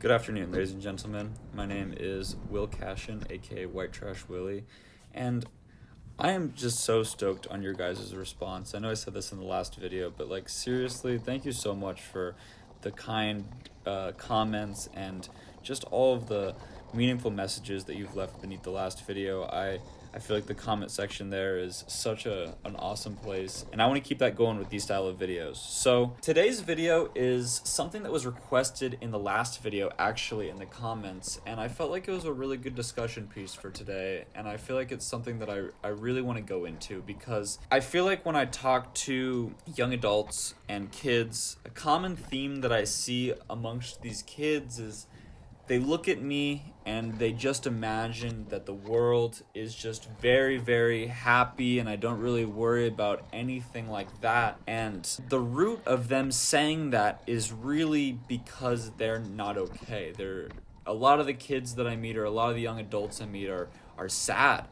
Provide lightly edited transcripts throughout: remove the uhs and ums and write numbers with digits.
Good afternoon, ladies and gentlemen. My name is Will Cashin, aka White Trash Willie, and I am just so stoked on your guys' response. I know I said this in the last video, but seriously, thank you so much for the kind comments and just all of the meaningful messages that you've left beneath the last video. I feel like the comment section there is such an awesome place, and I want to keep that going with these style of videos. So today's video is something that was requested in the last video, actually in the comments, and I felt like it was a really good discussion piece for today, and I feel like it's something that I really want to go into, because I feel like when I talk to young adults and kids, a common theme that I see amongst these kids is they look at me and they just imagine that the world is just very, very happy and I don't really worry about anything like that. And the root of them saying that is really because they're not okay. A lot of the kids that I meet, or a lot of the young adults I meet, are sad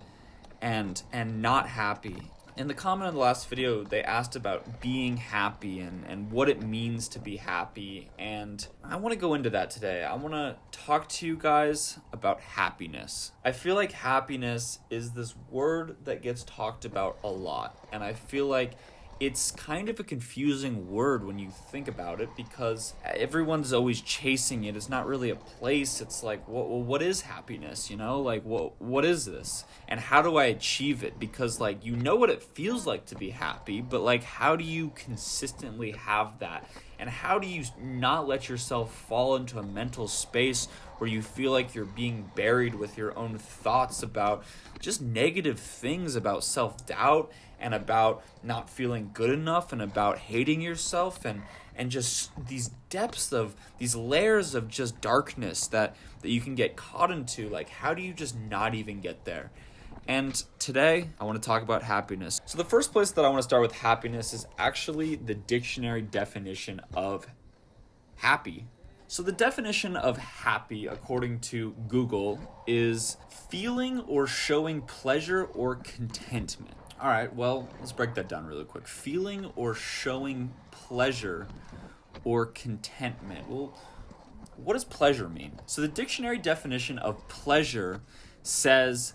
and not happy. In the comment on the last video, they asked about being happy and what it means to be happy, and I want to go into that today. I want to talk to you guys about happiness. I feel like happiness is this word that gets talked about a lot, and I feel like it's kind of a confusing word when you think about it, because everyone's always chasing it. It's not really a place. It's like, what is happiness? What is this? And how do I achieve it? Because you know what it feels like to be happy, but how do you consistently have that? And how do you not let yourself fall into a mental space where you feel like you're being buried with your own thoughts about just negative things, about self-doubt and about not feeling good enough and about hating yourself and just these depths of these layers of just darkness that you can get caught into? How do you just not even get there? And today, I want to talk about happiness. So the first place that I want to start with happiness is actually the dictionary definition of happy. So the definition of happy, according to Google, is feeling or showing pleasure or contentment. All right, well, let's break that down really quick. Feeling or showing pleasure or contentment. Well, what does pleasure mean? So the dictionary definition of pleasure says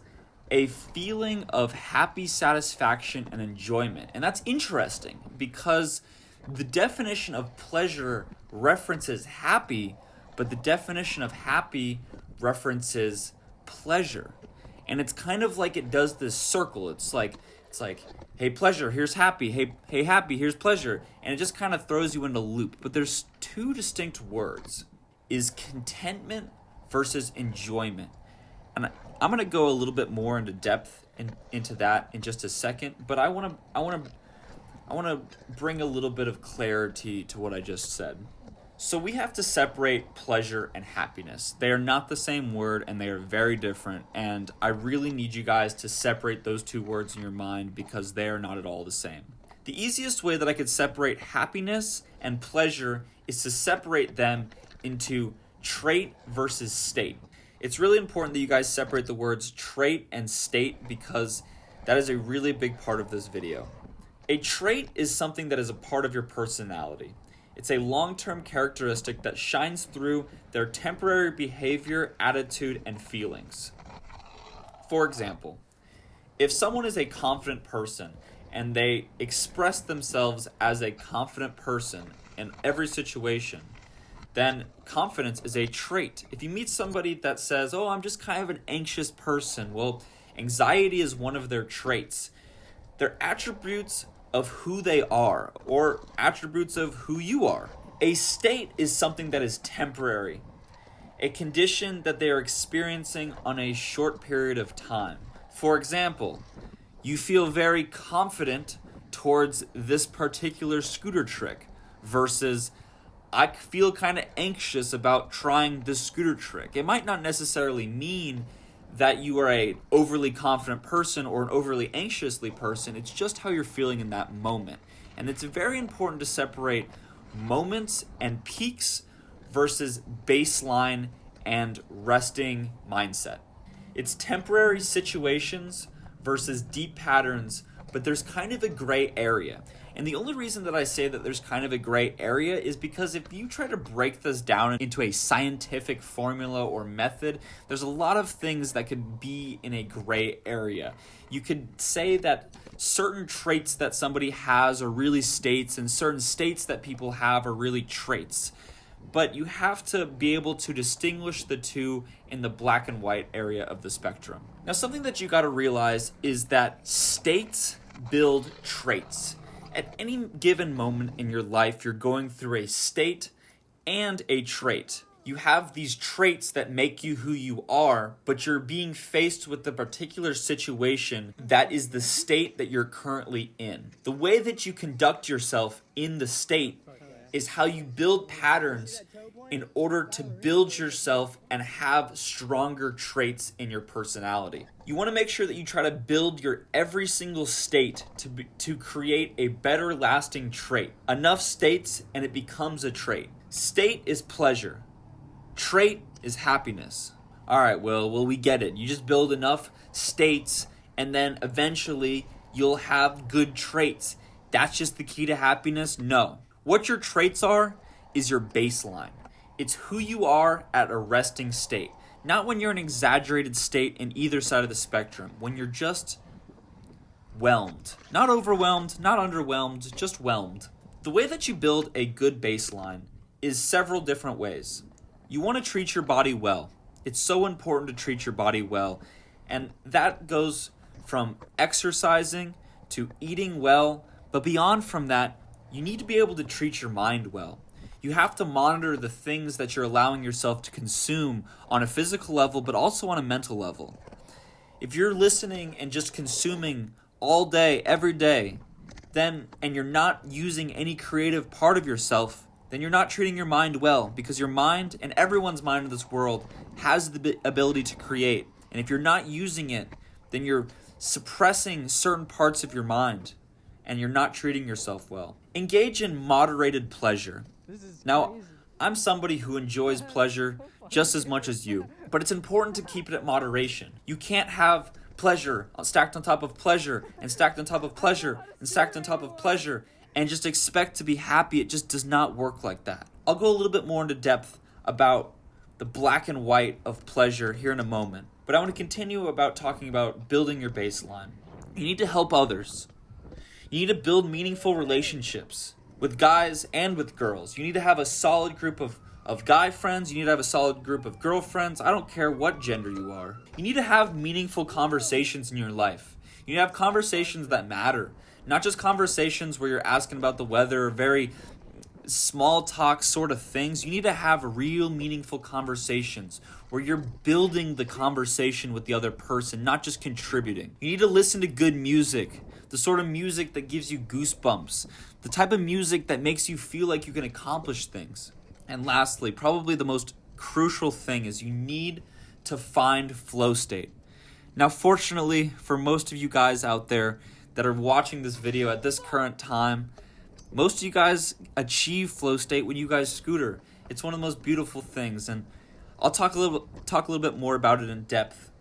a feeling of happy satisfaction and enjoyment. And that's interesting because the definition of pleasure references happy, but the definition of happy references pleasure. And it's kind of like it does this circle. It's like, hey, pleasure, here's happy. Hey, happy, here's pleasure. And it just kind of throws you into a loop. But there's two distinct words, is contentment versus enjoyment. And I'm going to go a little bit more into depth into that in just a second, but I want to bring a little bit of clarity to what I just said. So we have to separate pleasure and happiness. They are not the same word and they are very different, and I really need you guys to separate those two words in your mind because they are not at all the same. The easiest way that I could separate happiness and pleasure is to separate them into trait versus state. It's really important that you guys separate the words trait and state because that is a really big part of this video. A trait is something that is a part of your personality. It's a long-term characteristic that shines through their temporary behavior, attitude, and feelings. For example, if someone is a confident person and they express themselves as a confident person in every situation, then confidence is a trait. If you meet somebody that says, oh, I'm just kind of an anxious person, well, anxiety is one of their traits. They're attributes of who they are, or attributes of who you are. A state is something that is temporary, a condition that they are experiencing on a short period of time. For example, you feel very confident towards this particular scooter trick versus I feel kind of anxious about trying this scooter trick. It might not necessarily mean that you are a overly confident person or an overly anxiously person. It's just how you're feeling in that moment. And it's very important to separate moments and peaks versus baseline and resting mindset. It's temporary situations versus deep patterns, but there's kind of a gray area. And the only reason that I say that there's kind of a gray area is because if you try to break this down into a scientific formula or method, there's a lot of things that could be in a gray area. You could say that certain traits that somebody has are really states, and certain states that people have are really traits. But you have to be able to distinguish the two in the black and white area of the spectrum. Now, something that you got to realize is that states build traits. At any given moment in your life, you're going through a state and a trait. You have these traits that make you who you are, but you're being faced with the particular situation that is the state that you're currently in. The way that you conduct yourself in the state is how you build patterns in order to build yourself and have stronger traits in your personality. You want to make sure that you try to build your every single state to create a better lasting trait. Enough states and it becomes a trait. State is pleasure. Trait is happiness. All right, well, we get it. You just build enough states and then eventually you'll have good traits. That's just the key to happiness? No. What your traits are is your baseline. It's who you are at a resting state. Not when you're in an exaggerated state in either side of the spectrum. When you're just whelmed. Not overwhelmed, not underwhelmed, just whelmed. The way that you build a good baseline is several different ways. You want to treat your body well. It's so important to treat your body well. And that goes from exercising to eating well. But beyond from that, you need to be able to treat your mind well. You have to monitor the things that you're allowing yourself to consume on a physical level, but also on a mental level. If you're listening and just consuming all day, every day, and you're not using any creative part of yourself, then you're not treating your mind well, because your mind and everyone's mind in this world has the ability to create. And if you're not using it, then you're suppressing certain parts of your mind and you're not treating yourself well. Engage in moderated pleasure. Now, I'm somebody who enjoys pleasure just as much as you, but it's important to keep it at moderation. You can't have pleasure stacked on top of pleasure and stacked on top of pleasure and stacked on top of pleasure and just expect to be happy. It just does not work like that. I'll go a little bit more into depth about the black and white of pleasure here in a moment, but I want to continue about talking about building your baseline. You need to help others. You need to build meaningful relationships with guys and with girls. You need to have a solid group of guy friends. You need to have a solid group of girlfriends. I don't care what gender you are. You need to have meaningful conversations in your life. You need to have conversations that matter. Not just conversations where you're asking about the weather, very small talk sort of things. You need to have real meaningful conversations where you're building the conversation with the other person, not just contributing. You need to listen to good music. The sort of music that gives you goosebumps. The type of music that makes you feel like you can accomplish things. And lastly, probably the most crucial thing is you need to find flow state. Now, fortunately, for most of you guys out there that are watching this video at this current time, most of you guys achieve flow state when you guys scooter. It's one of the most beautiful things, and I'll talk a little bit more about it in depth.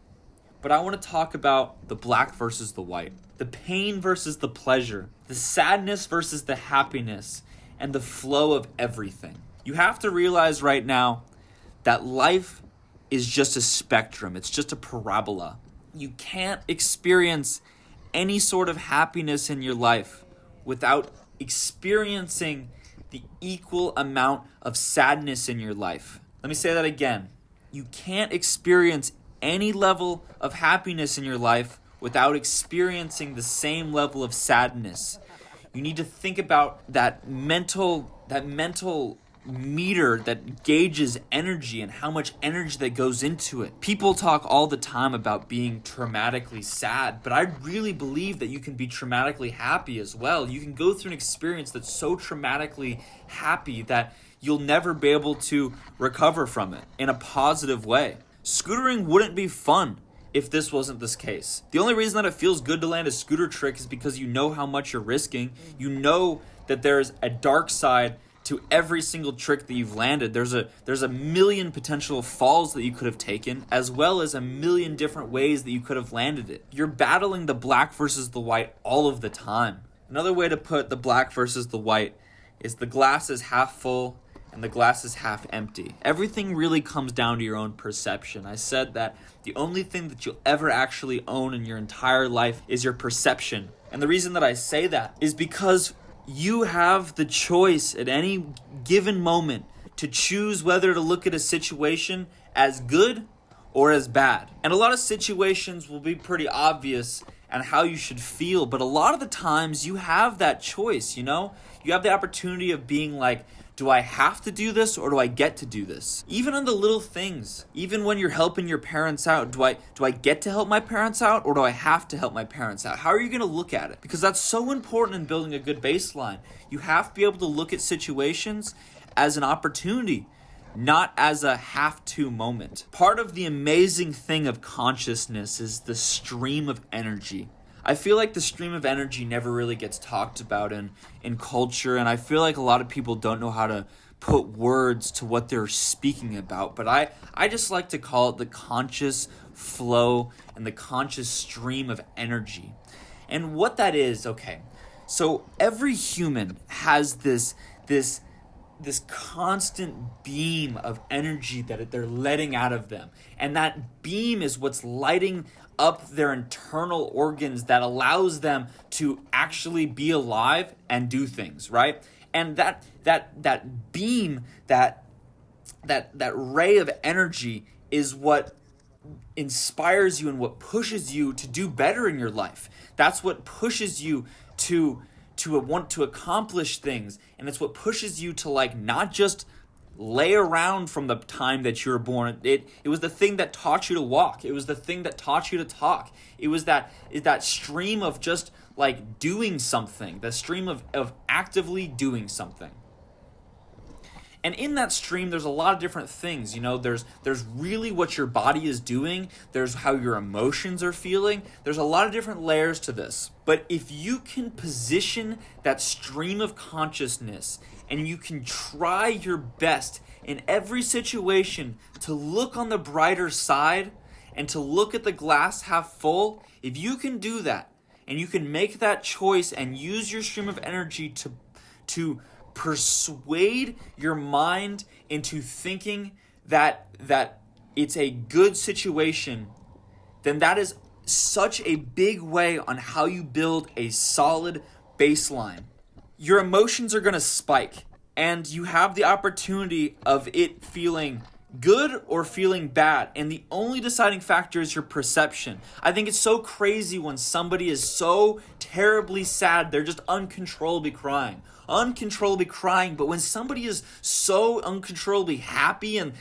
But I want to talk about the black versus the white, the pain versus the pleasure, the sadness versus the happiness, and the flow of everything. You have to realize right now that life is just a spectrum. It's just a parabola. You can't experience any sort of happiness in your life without experiencing the equal amount of sadness in your life. Let me say that again. You can't experience any level of happiness in your life without experiencing the same level of sadness. You need to think about that mental meter that gauges energy and how much energy that goes into it. People talk all the time about being traumatically sad, but I really believe that you can be traumatically happy as well. You can go through an experience that's so traumatically happy that you'll never be able to recover from it in a positive way. Scootering wouldn't be fun if this wasn't this case. The only reason that it feels good to land a scooter trick is because you know how much you're risking. You know that there's a dark side to every single trick that you've landed. There's a million potential falls that you could have taken, as well as a million different ways that you could have landed it. You're battling the black versus the white all of the time. Another way to put the black versus the white is the glass is half full and the glass is half empty. Everything really comes down to your own perception. I said that the only thing that you'll ever actually own in your entire life is your perception. And the reason that I say that is because you have the choice at any given moment to choose whether to look at a situation as good or as bad. And a lot of situations will be pretty obvious and how you should feel, but a lot of the times you have that choice, you know? You have the opportunity of being like, do I have to do this or do I get to do this? Even on the little things, even when you're helping your parents out, do I get to help my parents out or do I have to help my parents out? How are you going to look at it? Because that's so important in building a good baseline. You have to be able to look at situations as an opportunity, not as a have-to moment. Part of the amazing thing of consciousness is the stream of energy. I feel like the stream of energy never really gets talked about in culture, and I feel like a lot of people don't know how to put words to what they're speaking about, but I just like to call it the conscious flow and the conscious stream of energy. And what that is, okay, so every human has this constant beam of energy that they're letting out of them. And that beam is what's lighting up their internal organs that allows them to actually be alive and do things, right? And that beam, that ray of energy is what inspires you and what pushes you to do better in your life. That's what pushes you to want to accomplish things, and it's what pushes you to like not just lay around from the time that you were born. It was the thing that taught you to walk. It was the thing that taught you to talk. It was that stream of just like doing something, the stream of actively doing something. And in that stream, there's a lot of different things. You know, there's really what your body is doing. There's how your emotions are feeling. There's a lot of different layers to this. But if you can position that stream of consciousness and you can try your best in every situation to look on the brighter side and to look at the glass half full, if you can do that and you can make that choice and use your stream of energy to persuade your mind into thinking that it's a good situation, then that is such a big way on how you build a solid baseline. Your emotions are going to spike, and you have the opportunity of it feeling good or feeling bad, and the only deciding factor is your perception. I think it's so crazy when somebody is so terribly sad, they're just uncontrollably crying, but when somebody is so uncontrollably happy and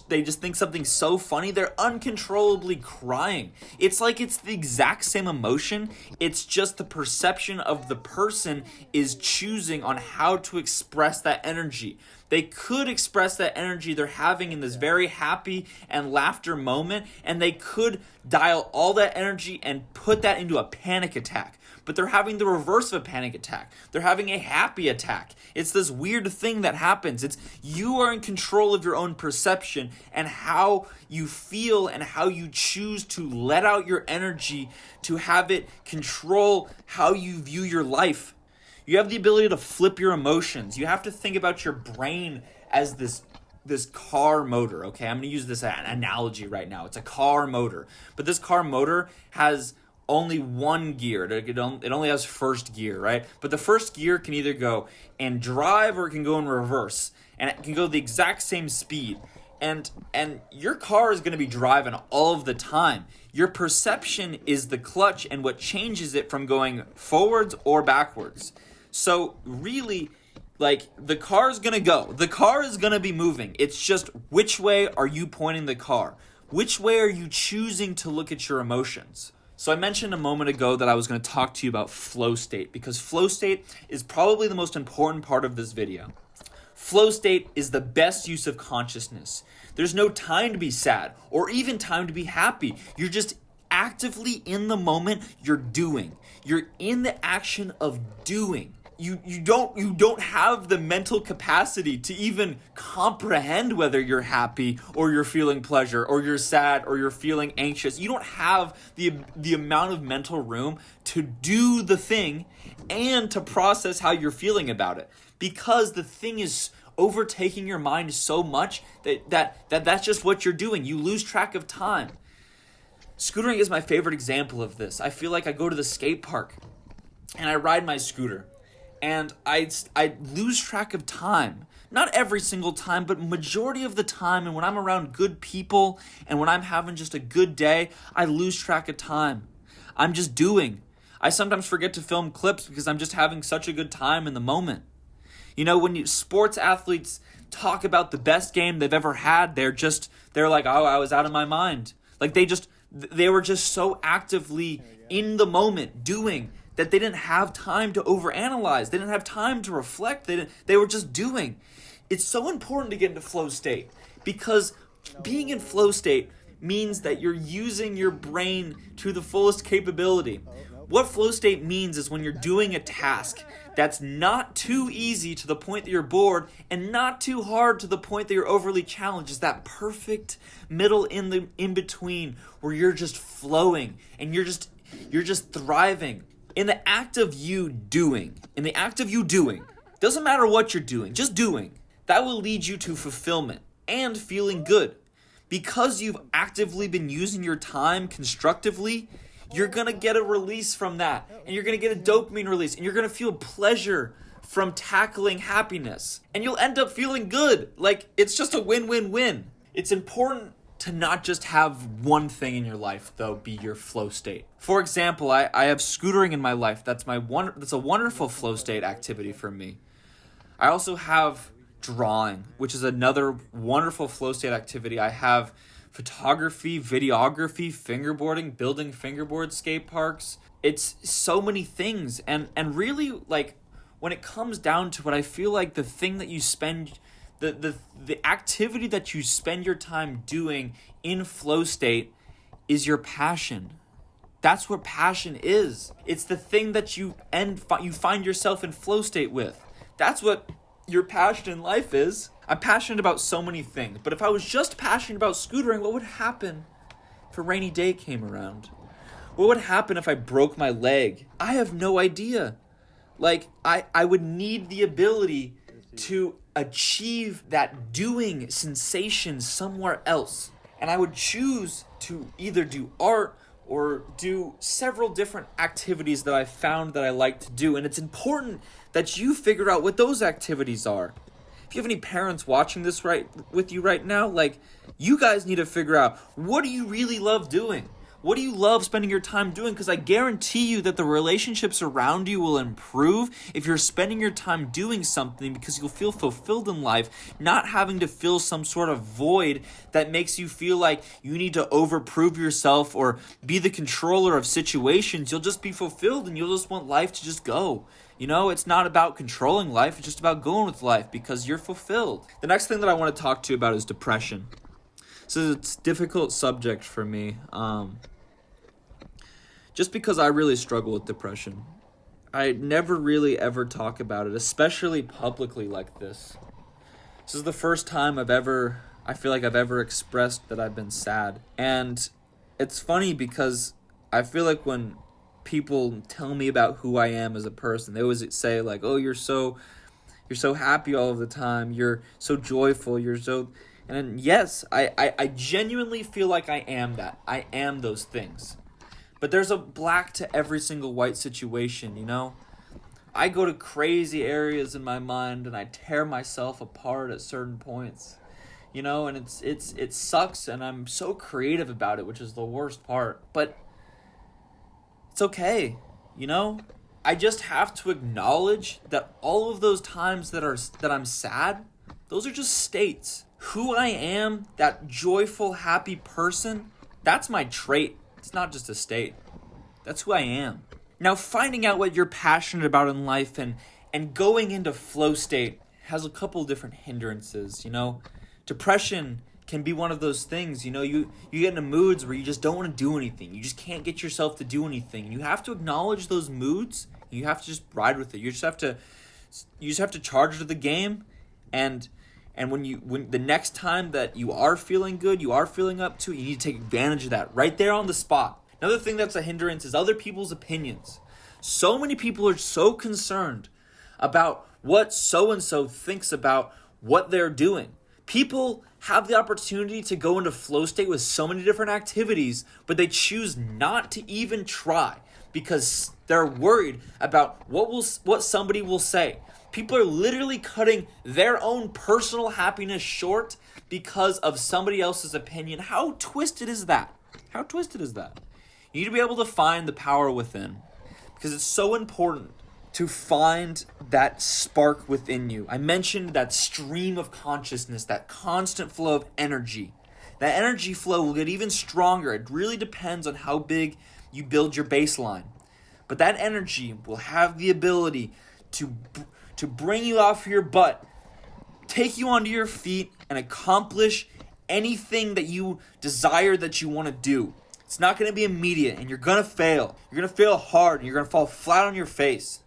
they just think something so funny, they're uncontrollably crying. It's like it's the exact same emotion. It's just the perception of the person is choosing on how to express that energy. They could express that energy they're having in this very happy and laughter moment, and they could dial all that energy and put that into a panic attack. But they're having the reverse of a panic attack. They're having a happy attack. It's this weird thing that happens. It's you are in control of your own perception and how you feel and how you choose to let out your energy to have it control how you view your life. You have the ability to flip your emotions. You have to think about your brain as this car motor, okay? I'm going to use this analogy right now. It's a car motor. But this car motor has only one gear. It only has first gear, right? But the first gear can either go and drive or it can go in reverse. And it can go the exact same speed. And your car is going to be driving all of the time. Your perception is the clutch and what changes it from going forwards or backwards. So really, like, the car is going to go. The car is going to be moving. It's just which way are you pointing the car? Which way are you choosing to look at your emotions? So I mentioned a moment ago that I was going to talk to you about flow state, because flow state is probably the most important part of this video. Flow state is the best use of consciousness. There's no time to be sad or even time to be happy. You're just actively in the moment. You're doing. You're in the action of doing. you don't have the mental capacity to even comprehend whether you're happy or you're feeling pleasure or you're sad or you're feeling anxious. You don't have the amount of mental room to do the thing and to process how you're feeling about it, because the thing is overtaking your mind so much that's just what you're doing. You lose track of time. Scootering is my favorite example of this. I feel like I go to the skate park and I ride my scooter, and I lose track of time. Not every single time, but majority of the time. And when I'm around good people and when I'm having just a good day, I lose track of time. I'm just doing. I sometimes forget to film clips because I'm just having such a good time in the moment. You know, when sports athletes talk about the best game they've ever had, they're like, oh, I was out of my mind. Like they were just so actively in the moment doing that they didn't have time to overanalyze. They didn't have time to reflect. They were just doing. It's so important to get into flow state, because being in flow state means that you're using your brain to the fullest capability. What flow state means is when you're doing a task that's not too easy to the point that you're bored and not too hard to the point that you're overly challenged, is that perfect middle in between where you're just flowing and you're just thriving. In the act of you doing, doesn't matter what you're doing, just doing, that will lead you to fulfillment and feeling good. Because you've actively been using your time constructively, you're going to get a release from that, and you're going to get a dopamine release, and you're going to feel pleasure from tackling happiness, and you'll end up feeling good. Like, it's just a win-win-win. It's important to not just have one thing in your life, though, be your flow state. For example, I have scootering in my life. That's a wonderful flow state activity for me. I also have drawing, which is another wonderful flow state activity. I have photography, videography, fingerboarding, building fingerboard skate parks. It's so many things. And really, like, when it comes down to it, I feel like the thing that you spend, the activity that you spend your time doing in flow state is your passion. That's what passion is. It's the thing that you find yourself in flow state with. That's what your passion in life is. I'm passionate about so many things, but if I was just passionate about scootering, what would happen if a rainy day came around? What would happen if I broke my leg? I have no idea. Like, I would need the ability to achieve that doing sensation somewhere else. And I would choose to either do art or do several different activities that I found that I like to do. And it's important that you figure out what those activities are. If you have any parents watching this with you right now, like, you guys need to figure out, what do you really love doing? What do you love spending your time doing? Because I guarantee you that the relationships around you will improve if you're spending your time doing something, because you'll feel fulfilled in life, not having to fill some sort of void that makes you feel like you need to overprove yourself or be the controller of situations. You'll just be fulfilled and you'll just want life to just go. You know, it's not about controlling life, it's just about going with life because you're fulfilled. The next thing that I want to talk to you about is depression. So it's a difficult subject for me. Just because I really struggle with depression. I never really ever talk about it, especially publicly like this. This is the first time I feel like I've ever expressed that I've been sad. And it's funny because I feel like when people tell me about who I am as a person, they always say like, oh, you're so happy all of the time. You're so joyful. And yes, I genuinely feel like I am that. I am those things. But there's a black to every single white situation, you know? I go to crazy areas in my mind and I tear myself apart at certain points, you know? And it sucks, and I'm so creative about it, which is the worst part. But it's okay, you know? I just have to acknowledge that all of those times that I'm sad, those are just states. Who I am, that joyful, happy person, that's my trait. It's not just a state. That's who I am. Now, finding out what you're passionate about in life and going into flow state has a couple different hindrances, you know? Depression can be one of those things, you know? You get into moods where you just don't want to do anything. You just can't get yourself to do anything. You have to acknowledge those moods. You have to just ride with it. You just have to charge to the game, and when the next time that you are feeling good, you are feeling up to it, you need to take advantage of that right there on the spot. Another thing that's a hindrance is other people's opinions. So many people are so concerned about what so-and-so thinks about what they're doing. People have the opportunity to go into flow state with so many different activities, but they choose not to even try because they're worried about what somebody will say. People are literally cutting their own personal happiness short because of somebody else's opinion. How twisted is that? How twisted is that? You need to be able to find the power within, because it's so important to find that spark within you. I mentioned that stream of consciousness, that constant flow of energy. That energy flow will get even stronger. It really depends on how big you build your baseline. But that energy will have the ability to bring you off your butt, take you onto your feet, and accomplish anything that you desire that you want to do. It's not going to be immediate, and you're going to fail. You're going to fail hard, and you're going to fall flat on your face.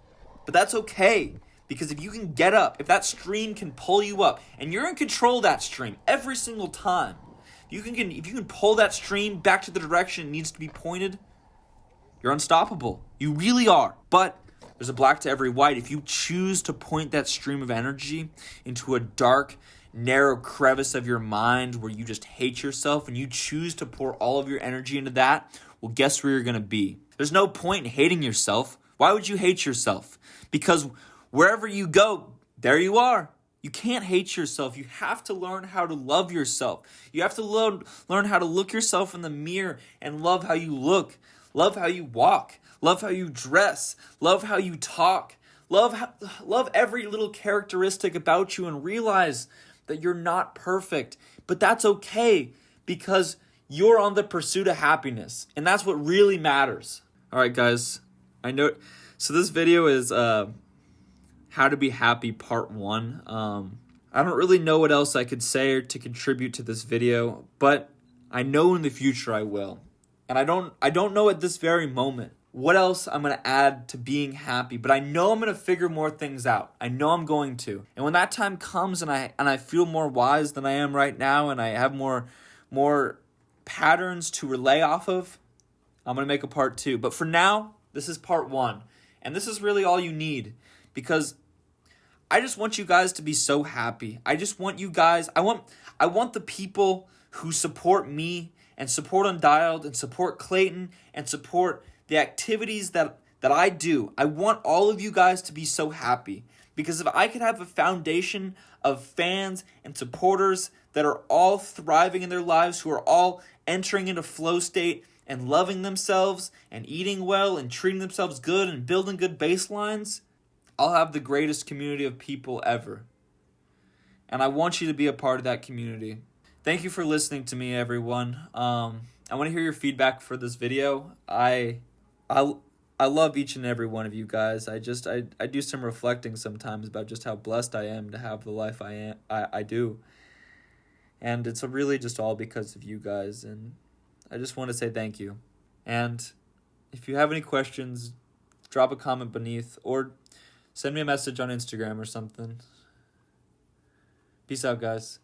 But that's okay, because if you can get up, if that stream can pull you up, and you're in control of that stream every single time, if you can pull that stream back to the direction it needs to be pointed, you're unstoppable. You really are. But there's a black to every white. If you choose to point that stream of energy into a dark, narrow crevice of your mind where you just hate yourself, and you choose to pour all of your energy into that, well, guess where you're going to be? There's no point in hating yourself. Why would you hate yourself? Because wherever you go, there you are. You can't hate yourself. You have to learn how to love yourself. You have to learn how to look yourself in the mirror and love how you look. Love how you walk. Love how you dress. Love how you talk. Love every little characteristic about you, and realize that you're not perfect. But that's okay, because you're on the pursuit of happiness. And that's what really matters. All right, guys. I know. So this video is how to be happy part 1. I don't really know what else I could say or to contribute to this video, but I know in the future I will. And I don't know at this very moment what else I'm going to add to being happy, but I know I'm going to figure more things out. I know I'm going to. And when that time comes and I feel more wise than I am right now, and I have more patterns to relay off of, I'm going to make a part 2. But for now, this is part 1. And this is really all you need, because I just want you guys to be so happy. I just want you guys, I want the people who support me and support Undialed and support Clayton and support the activities that I do. I want all of you guys to be so happy, because if I could have a foundation of fans and supporters that are all thriving in their lives, who are all entering into flow state and loving themselves and eating well and treating themselves good and building good baselines, I'll have the greatest community of people ever. And I want you to be a part of that community. Thank you for listening to me, everyone. I want to hear your feedback for this video. I love each and every one of you guys. I do some reflecting sometimes about just how blessed I am to have the life I do. And it's really just all because of you guys. And I just want to say thank you. And if you have any questions, drop a comment beneath or send me a message on Instagram or something. Peace out, guys.